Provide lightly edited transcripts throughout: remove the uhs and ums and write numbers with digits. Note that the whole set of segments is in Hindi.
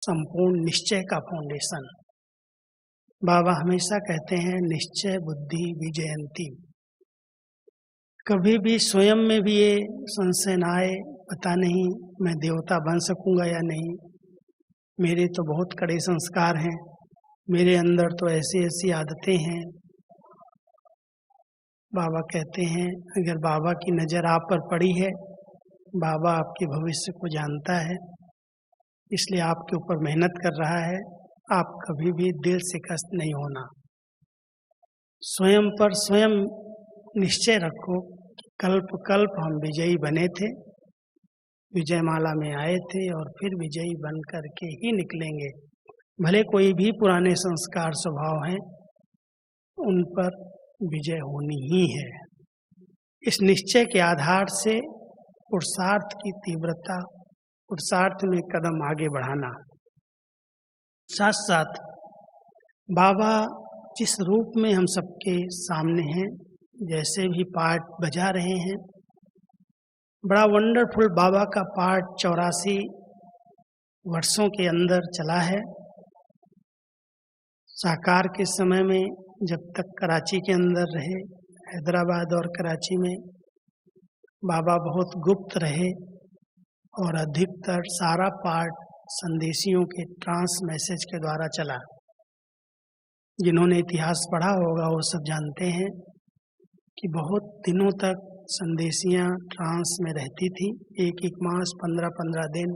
संपूर्ण निश्चय का फाउंडेशन। बाबा हमेशा कहते हैं निश्चय बुद्धि विजयंती। कभी भी स्वयं में भी ये संशय न आए, पता नहीं मैं देवता बन सकूंगा या नहीं, मेरे तो बहुत कड़े संस्कार हैं, मेरे अंदर तो ऐसी ऐसी आदतें हैं। बाबा कहते हैं अगर बाबा की नज़र आप पर पड़ी है, बाबा आपके भविष्य को जानता है, इसलिए आपके ऊपर मेहनत कर रहा है। आप कभी भी दिल से कष्ट नहीं होना। स्वयं पर स्वयं निश्चय रखो कि कल्प कल्प हम विजयी बने थे, विजयमाला में आए थे और फिर विजयी बन करके ही निकलेंगे। भले कोई भी पुराने संस्कार स्वभाव हैं, उन पर विजय होनी ही है। इस निश्चय के आधार से पुरुषार्थ की तीव्रता, पुरुषार्थ में कदम आगे बढ़ाना। साथ साथ बाबा जिस रूप में हम सबके सामने हैं, जैसे भी पाठ बजा रहे हैं, बड़ा वंडरफुल बाबा का पाठ 84 वर्षों के अंदर चला है। साकार के समय में जब तक कराची के अंदर रहे, हैदराबाद और कराची में बाबा बहुत गुप्त रहे और अधिकतर सारा पाठ संदेशियों के ट्रांस मैसेज के द्वारा चला। जिन्होंने इतिहास पढ़ा होगा वो सब जानते हैं कि बहुत दिनों तक संदेशियां ट्रांस में रहती थी। एक एक मास 15-15 दिन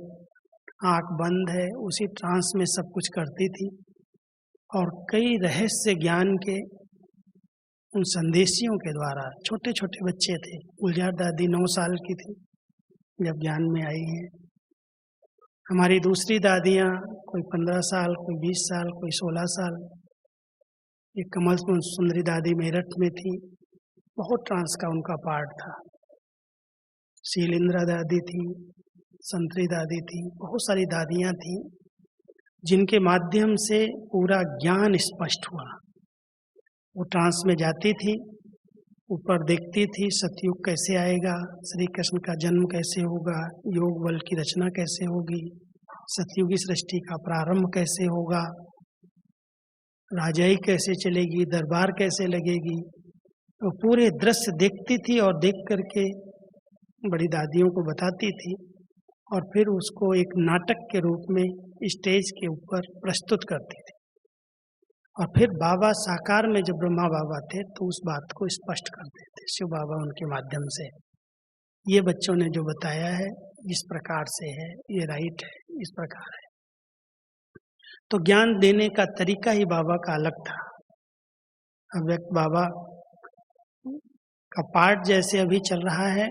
आँख बंद है, उसी ट्रांस में सब कुछ करती थी और कई रहस्य ज्ञान के उन संदेशियों के द्वारा, छोटे छोटे बच्चे थे। गुलजार दादी 9 साल की थी जब ज्ञान में आई हैं। हमारी दूसरी दादियाँ कोई 15 साल, कोई 20 साल, कोई 16 साल। ये कमल सुंदरी दादी मेरठ में थी, बहुत ट्रांस का उनका पार्ट था। शीलेंद्रा दादी थी, संतरी दादी थी, बहुत सारी दादियाँ थीं जिनके माध्यम से पूरा ज्ञान स्पष्ट हुआ। वो ट्रांस में जाती थी, ऊपर देखती थी सतयुग कैसे आएगा, श्री कृष्ण का जन्म कैसे होगा, योग बल की रचना कैसे होगी, सतयुगी सृष्टि का प्रारंभ कैसे होगा, राजाई कैसे चलेगी, दरबार कैसे लगेगी। वो पूरे दृश्य देखती थी और देख करके बड़ी दादियों को बताती थी और फिर उसको एक नाटक के रूप में स्टेज के ऊपर प्रस्तुत करती थी। और फिर बाबा साकार में जब ब्रह्मा बाबा थे तो उस बात को स्पष्ट करते थे, शिव बाबा उनके माध्यम से। ये बच्चों ने जो बताया है इस प्रकार से है, ये राइट है, इस प्रकार है। तो ज्ञान देने का तरीका ही बाबा का अलग था। अव्यक्त बाबा का पाठ जैसे अभी चल रहा है,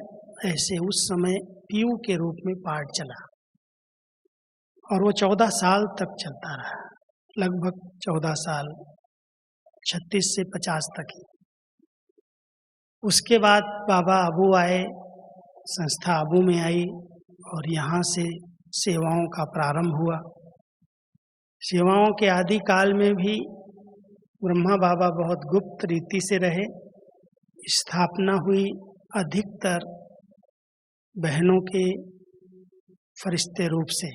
ऐसे उस समय पीयू के रूप में पाठ चला और वो 14 साल तक चलता रहा, लगभग 14 साल, 36 से 50 तक ही। उसके बाद बाबा आबू आए, संस्था आबू में आई और यहाँ से सेवाओं का प्रारंभ हुआ। सेवाओं के आदि काल में भी ब्रह्मा बाबा बहुत गुप्त रीति से रहे। स्थापना हुई अधिकतर बहनों के फरिश्ते रूप से।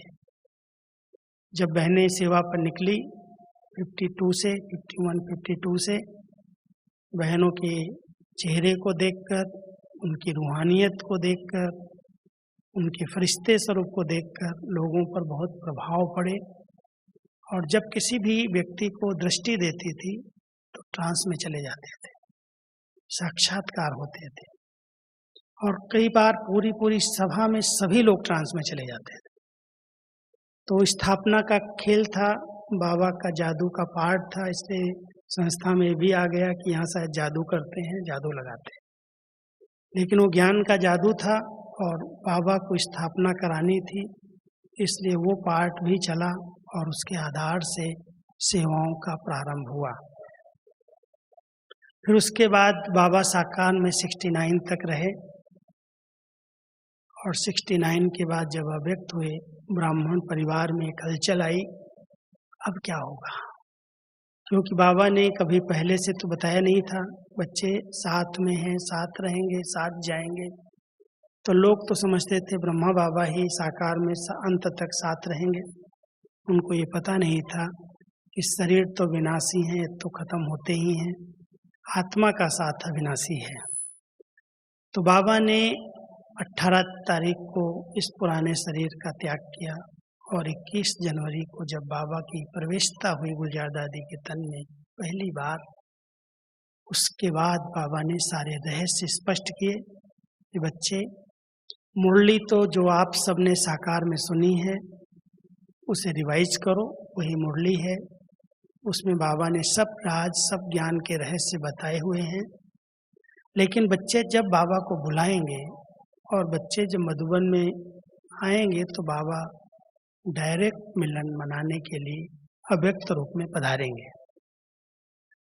जब बहनें सेवा पर निकली 52 से 52 से, बहनों के चेहरे को देखकर, उनकी रूहानियत को देखकर, उनके फरिश्ते स्वरूप को देखकर लोगों पर बहुत प्रभाव पड़े और जब किसी भी व्यक्ति को दृष्टि देती थी तो ट्रांस में चले जाते थे, साक्षात्कार होते थे और कई बार पूरी सभा में सभी लोग ट्रांस में चले जाते थे। तो स्थापना का खेल था, बाबा का जादू का पार्ट था, इसलिए संस्था में भी आ गया कि यहाँ शायद जादू करते हैं, जादू लगाते हैं। लेकिन वो ज्ञान का जादू था और बाबा को स्थापना करानी थी, इसलिए वो पार्ट भी चला और उसके आधार से सेवाओं का प्रारंभ हुआ। फिर उसके बाद बाबा साकार में 69 तक रहे और 69 के बाद जब अव्यक्त हुए, ब्राह्मण परिवार में एक हलचल आई, अब क्या होगा, क्योंकि बाबा ने कभी पहले से तो बताया नहीं था, बच्चे साथ में हैं, साथ रहेंगे, साथ जाएंगे। तो लोग तो समझते थे ब्रह्मा बाबा ही साकार में अंत तक साथ रहेंगे। उनको ये पता नहीं था कि शरीर तो विनाशी है, तो खत्म होते ही हैं, आत्मा का साथ अविनाशी है। तो बाबा ने 18 तारीख को इस पुराने शरीर का त्याग किया और 21 जनवरी को जब बाबा की प्रवेशता हुई गुलजार दादी के तन में पहली बार, उसके बाद बाबा ने सारे रहस्य स्पष्ट किए कि बच्चे, मुरली तो जो आप सबने साकार में सुनी है उसे रिवाइज करो, वही मुरली है। उसमें बाबा ने सब राज, सब ज्ञान के रहस्य बताए हुए हैं। लेकिन बच्चे जब बाबा को बुलाएंगे और बच्चे जब मधुबन में आएंगे तो बाबा डायरेक्ट मिलन मनाने के लिए अव्यक्त रूप में पधारेंगे।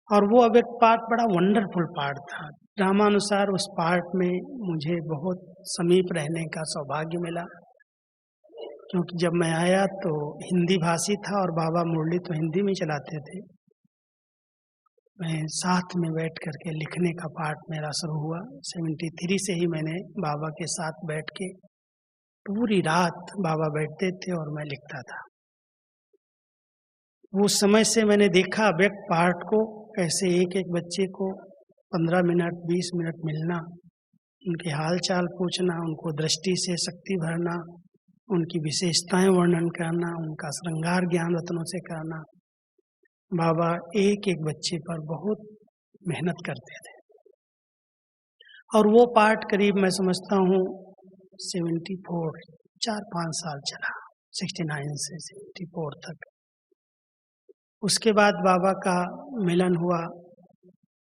और वो अव्यक्त पार्ट बड़ा वंडरफुल पार्ट था। ड्रामानुसार उस पार्ट में मुझे बहुत समीप रहने का सौभाग्य मिला, क्योंकि जब मैं आया तो हिंदी भाषी था और बाबा मुरली तो हिंदी में चलाते थे। मैं साथ में बैठ करके लिखने का पार्ट मेरा शुरू हुआ। 73 से ही मैंने बाबा के साथ बैठ के पूरी रात बाबा बैठते थे और मैं लिखता था। वो समय से मैंने देखा अव्यक्त पार्ट को, कैसे एक एक बच्चे को 15 मिनट 20 मिनट मिलना, उनके हाल चाल पूछना, उनको दृष्टि से शक्ति भरना, उनकी विशेषताएं वर्णन करना, उनका श्रृंगार ज्ञान रत्नों से करना। बाबा एक एक बच्चे पर बहुत मेहनत करते थे। और वो पार्ट करीब मैं समझता हूँ 74 4-5 साल चला, 69 से 74 तक। उसके बाद बाबा का मिलन हुआ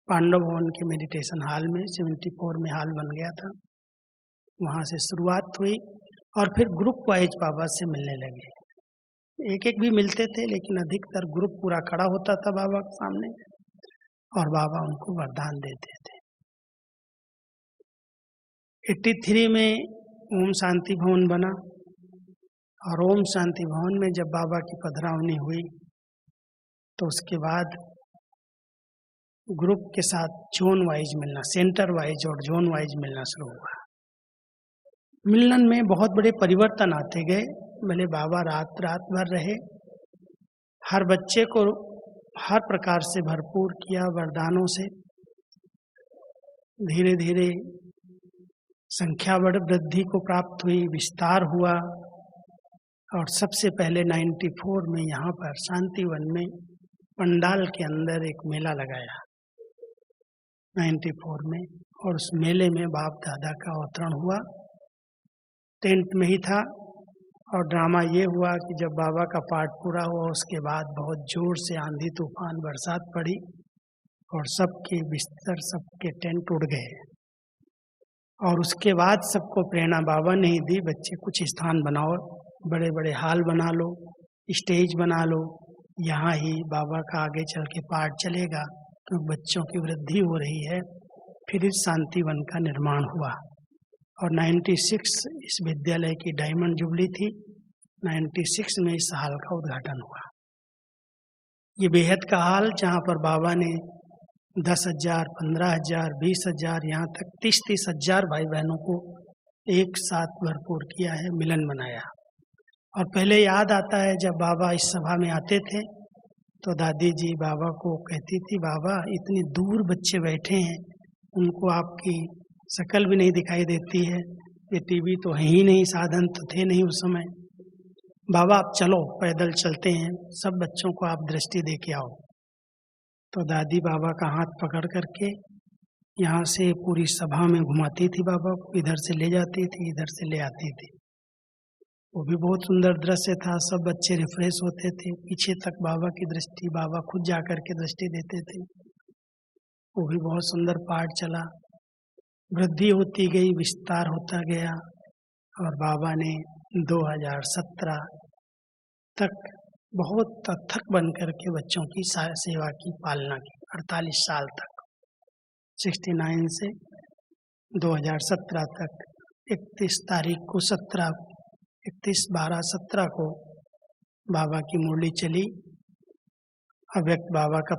पांडव भवन के मेडिटेशन हॉल में। 74 में हॉल बन गया था, वहाँ से शुरुआत हुई और फिर ग्रुप वाइज बाबा से मिलने लगे। एक एक भी मिलते थे, लेकिन अधिकतर ग्रुप पूरा खड़ा होता था बाबा के सामने और बाबा उनको वरदान देते थे। 83 में ओम शांति भवन बना और ओम शांति भवन में जब बाबा की पधरावनी हुई तो उसके बाद ग्रुप के साथ जोन वाइज मिलना, सेंटर वाइज और जोन वाइज मिलना शुरू हुआ। मिलन में बहुत बड़े परिवर्तन आते गए। भले बाबा रात रात भर रहे, हर बच्चे को हर प्रकार से भरपूर किया वरदानों से। धीरे धीरे संख्या बढ़ वृद्धि को प्राप्त हुई, विस्तार हुआ और सबसे पहले 94 में यहाँ पर शांतिवन में पंडाल के अंदर एक मेला लगाया 94 में, और उस मेले में बाप दादा का अवतरण हुआ। टेंट में ही था और ड्रामा ये हुआ कि जब बाबा का पाठ पूरा हुआ उसके बाद बहुत जोर से आंधी तूफान बरसात पड़ी और सबके बिस्तर, सबके टेंट उड़ गए। और उसके बाद सबको प्रेरणा बाबा ने ही दी, बच्चे कुछ स्थान बनाओ, बड़े बड़े हाल बना लो, स्टेज बना लो, यहाँ ही बाबा का आगे चल के पाठ चलेगा, क्योंकि बच्चों की वृद्धि हो रही है। फिर इस शांतिवन का निर्माण हुआ और 96 इस विद्यालय की डायमंड जुबली थी। 96 में इस हाल का उद्घाटन हुआ। ये बेहद का हाल जहाँ पर बाबा ने 10,000, 15,000, 20,000, यहाँ तक 30-30 हजार भाई बहनों को एक साथ भरपूर किया है, मिलन मनाया। और पहले याद आता है जब बाबा इस सभा में आते थे तो दादी जी बाबा को कहती थी, बाबा इतनी दूर बच्चे बैठे हैं, उनको आपकी शक्ल भी नहीं दिखाई देती है, ये टीवी तो है ही नहीं, साधन तो थे नहीं उस समय, बाबा आप चलो पैदल चलते हैं, सब बच्चों को आप दृष्टि दे के आओ। तो दादी बाबा का हाथ पकड़ करके यहाँ से पूरी सभा में घुमाती थी बाबा को, इधर से ले जाती थी, इधर से ले आती थी। वो भी बहुत सुंदर दृश्य था। सब बच्चे रिफ्रेश होते थे, पीछे तक बाबा की दृष्टि, बाबा खुद जा करके दृष्टि देते थे। वो भी बहुत सुंदर पाठ चला, वृद्धि होती गई, विस्तार होता गया और बाबा ने 2017 तक बहुत अथक बन करके बच्चों की सेवा की, पालना की, 48 साल तक, 69 से 2017 तक। 31 तारीख को 31/12/17 को बाबा की मुरली चली। अव्यक्त बाबा का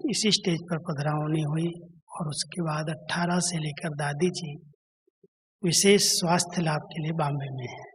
इसी स्टेज पर पधरावनी हुई और उसके बाद 18 से लेकर दादी जी विशेष स्वास्थ्य लाभ के लिए बॉम्बे में हैं।